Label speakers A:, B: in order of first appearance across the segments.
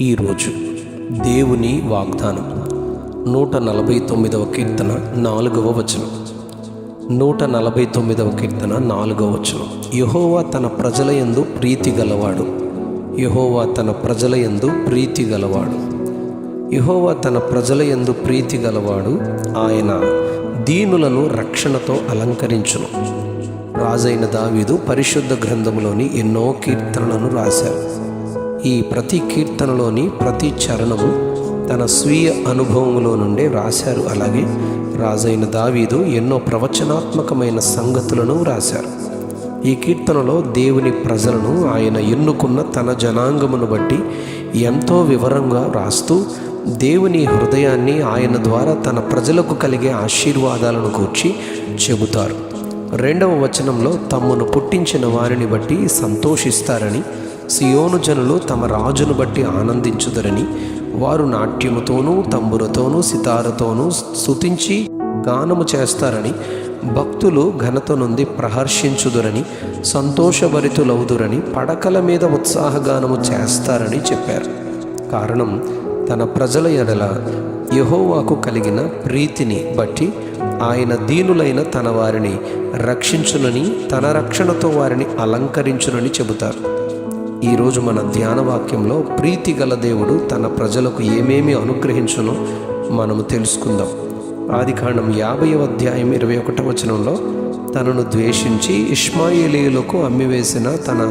A: ఈరోజు దేవుని వాగ్దానం 149వ కీర్తన 4వ వచనం. 149వ కీర్తన 4వ వచనం. యెహోవా తన ప్రజల యందు ప్రీతి గలవాడు. యెహోవా తన ప్రజల యందు ప్రీతి గలవాడు. యెహోవా తన ప్రజల యందు ప్రీతి గలవాడు. ఆయన దీనులను రక్షణతో అలంకరించును. రాజైన దావీదు పరిశుద్ధ గ్రంథములోని ఎన్నో కీర్తనలను రాశారు. ఈ ప్రతి కీర్తనలోని ప్రతి చరణము తన స్వీయ అనుభవములో నుండే రాశారు. అలాగే రాజైన దావీదు ఎన్నో ప్రవచనాత్మకమైన సంగతులను రాశారు. ఈ కీర్తనలో దేవుని ప్రజలను ఆయన ఎన్నుకున్న తన జనాంగమును బట్టి ఎంతో వివరంగా రాస్తూ దేవుని హృదయాన్ని ఆయన ద్వారా తన ప్రజలకు కలిగే ఆశీర్వాదాలను గూర్చి చెబుతారు. 2వ వచనంలో తమ్మును పుట్టించిన వారిని బట్టి సంతోషిస్తారని, సియోను జనులు తమ రాజును బట్టి ఆనందించుదరని, వారు నాట్యముతోనూ తంబురతోనూ సితారతోనూ స్తుతించి గానము చేస్తారని, భక్తులు ఘనత నుండి ప్రహర్షించుదురని, సంతోషభరితులవుదురని, పడకల మీద ఉత్సాహగానము చేస్తారని చెప్పారు. కారణం తన ప్రజల ఎడల యెహోవాకు కలిగిన ప్రీతిని బట్టి ఆయన దీనులైన తన వారిని రక్షించునని, తన రక్షణతో వారిని అలంకరించునని చెబుతారు. ఈరోజు మన ధ్యాన వాక్యంలో ప్రీతి గల దేవుడు తన ప్రజలకు ఏమేమి అనుగ్రహించునో మనము తెలుసుకుందాం. ఆదికాండం 50వ అధ్యాయం 21వ వచనంలో తనను ద్వేషించి ఇష్మాయేలీయులకు అమ్మివేసిన తన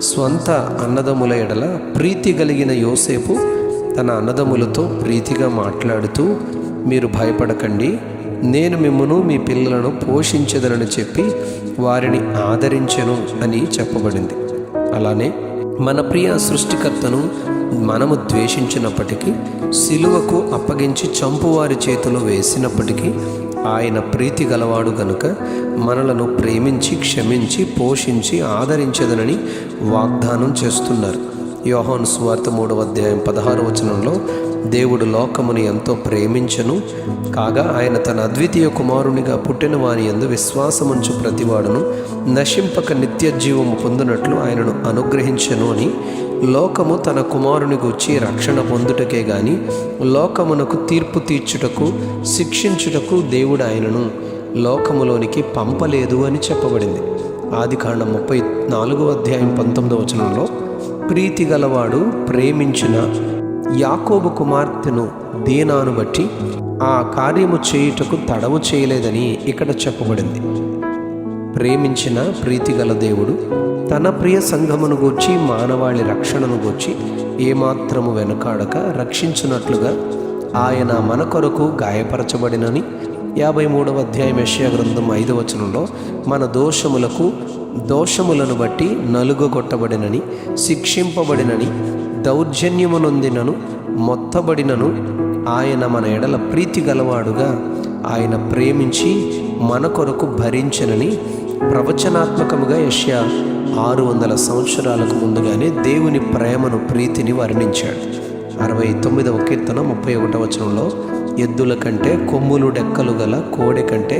A: స్వంత అన్నదమ్ముల ఎడల ప్రీతి కలిగిన యోసేపు తన అన్నదమ్ములతో ప్రీతిగా మాట్లాడుతూ, మీరు భయపడకండి, నేను మిమ్మును మీ పిల్లలను పోషించెదనని చెప్పి వారిని ఆదరించెను అని చెప్పబడింది. అలానే మన ప్రియ సృష్టికర్తను మనము ద్వేషించినప్పటికీ, సిలువకు అప్పగించి చంపువారి చేతిలో వేసినప్పటికీ ఆయన ప్రీతి గలవాడు గనుక మనలను ప్రేమించి క్షమించి పోషించి ఆదరించెదనని వాగ్దానం చేస్తున్నారు. యోహాను సువార్త 3వ అధ్యాయం 16వ వచనంలో దేవుడు లోకమును ఎంతో ప్రేమించెను కాగా ఆయన తన అద్వితీయ కుమారునిగా పుట్టిన వాని యందు విశ్వాసముంచు ప్రతివాడును నశింపక నిత్య జీవము పొందినట్లు ఆయనను అనుగ్రహించెను అని, లోకము తన కుమారుని గూర్చి రక్షణ పొందుటకే గాని లోకమునకు తీర్పు తీర్చుటకు శిక్షించుటకు దేవుడు ఆయనను లోకములోనికి పంపలేదు అని చెప్పబడింది. ఆదికాండం 34వ అధ్యాయం 19వ వచనంలో ప్రీతి గలవాడు ప్రేమించిన యాకోబు కుమార్తెను దీనాను బట్టి ఆ కార్యము చేయుటకు తడవు చేయలేదని ఇక్కడ చెప్పబడింది. ప్రేమించిన ప్రీతిగల దేవుడు తన ప్రియ సంఘమును గూర్చి మానవాళి రక్షణను గూర్చి ఏమాత్రము వెనుకాడక రక్షించున్నట్లుగా ఆయన మన కొరకు గాయపరచబడినని 53వ అధ్యాయం యెషయా గ్రంథం 5వ వచనంలో మన దోషములను బట్టి నలుగగొట్టబడినని, శిక్షింపబడినని, దౌర్జన్యము నొందినను, మొత్తబడినను ఆయన మన ఎడల ప్రీతి గలవాడుగా ఆయన ప్రేమించి మన కొరకు భరించనని ప్రవచనాత్మకముగా యెషయా 600 సంవత్సరాలకు ముందుగానే దేవుని ప్రేమను ప్రీతిని వర్ణించాడు. 69వ కీర్తన 31వ వచనంలో ఎద్దుల కంటే కొమ్ములు డెక్కలు గల కోడె కంటే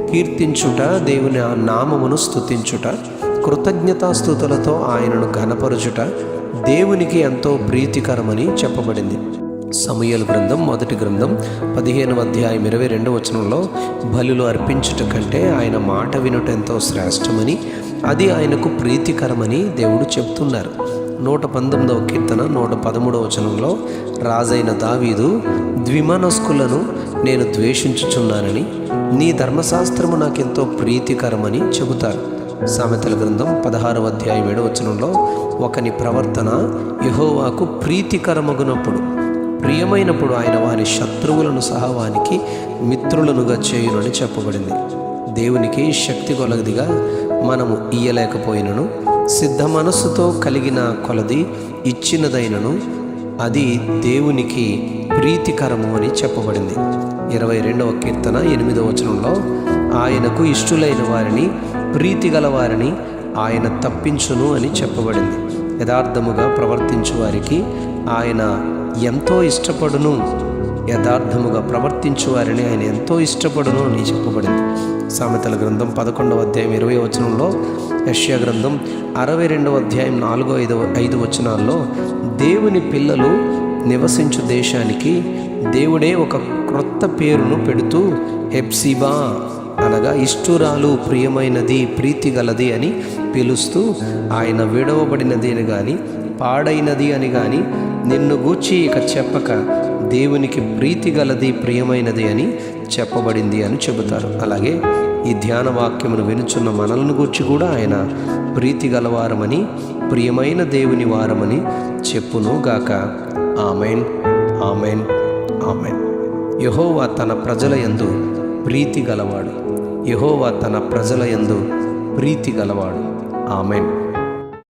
A: కీర్తించుట, దేవుని ఆ నామమును స్తుతించుట, కృతజ్ఞతాస్తుతులతో ఆయనను ఘనపరచుట దేవునికి ఎంతో ప్రీతికరమని చెప్పబడింది. సమూయేలు గ్రంథం 1వ గ్రంథం 15వ అధ్యాయం 22వ వచనంలో బలులు అర్పించుట కంటే ఆయన మాట వినుట ఎంతో శ్రేష్టమని, అది ఆయనకు ప్రీతికరమని దేవుడు చెప్తున్నారు. 119వ కీర్తన 113వ వచనంలో రాజైన దావీదు ద్విమనస్కులను నేను ద్వేషించుచున్నానని, నీ ధర్మశాస్త్రము నాకెంతో ప్రీతికరమని చెబుతారు. సామెతల గ్రంథం 16వ అధ్యాయం 7వ వచనంలో ఒకని ప్రవర్తన యెహోవాకు ప్రీతికరమగునప్పుడు, ప్రియమైనప్పుడు ఆయన వాని శత్రువులను సహా వానికి మిత్రులనుగా చేయునని చెప్పబడింది. దేవునికి శక్తి కొలదిగా మనము ఇయ్యలేకపోయినను, సిద్ధ మనస్సుతో కలిగిన కొలది ఇచ్చినదైనను అది దేవునికి ప్రీతికరము అని చెప్పబడింది. 22వ కీర్తన 8వ వచనంలో ఆయనకు ఇష్టులైన వారిని, ప్రీతి గల వారిని ఆయన తప్పించును అని చెప్పబడింది. యథార్థముగా ప్రవర్తించు వారికి ఆయన ఎంతో ఇష్టపడును, యథార్థముగా ప్రవర్తించు వారిని ఆయన ఎంతో ఇష్టపడును అని చెప్పబడింది. సామెతల గ్రంథం 11వ అధ్యాయం 20వ వచనంలో, యెషయా గ్రంథం 62వ అధ్యాయం 4, 5 వచనాల్లో దేవుని పిల్లలు నివసించు దేశానికి దేవుడే ఒక క్రొత్త పేరును పెడుతూ హెప్సిబా అనగా ఇష్టురాలు, ప్రియమైనది, ప్రీతిగలది అని పిలుస్తూ, ఆయన విడవబడినది అని కానీ పాడైనది అని కానీ నిన్ను గూర్చి ఇక చెప్పక దేవునికి ప్రీతిగలది, ప్రియమైనది అని చెప్పబడింది అని చెబుతారు. అలాగే ఈ ధ్యాన వాక్యమును వినుచున్న మనల్ని గూర్చి కూడా ఆయన ప్రీతి గలవారమని, ప్రియమైన దేవుని వారమని చెప్పును గాక. Amen, amen, amen. యెహోవా తన ప్రజల యందు ప్రీతి గలవాడు. యెహోవా తన ప్రజల యందు ప్రీతి గలవాడు. ఆమెన్.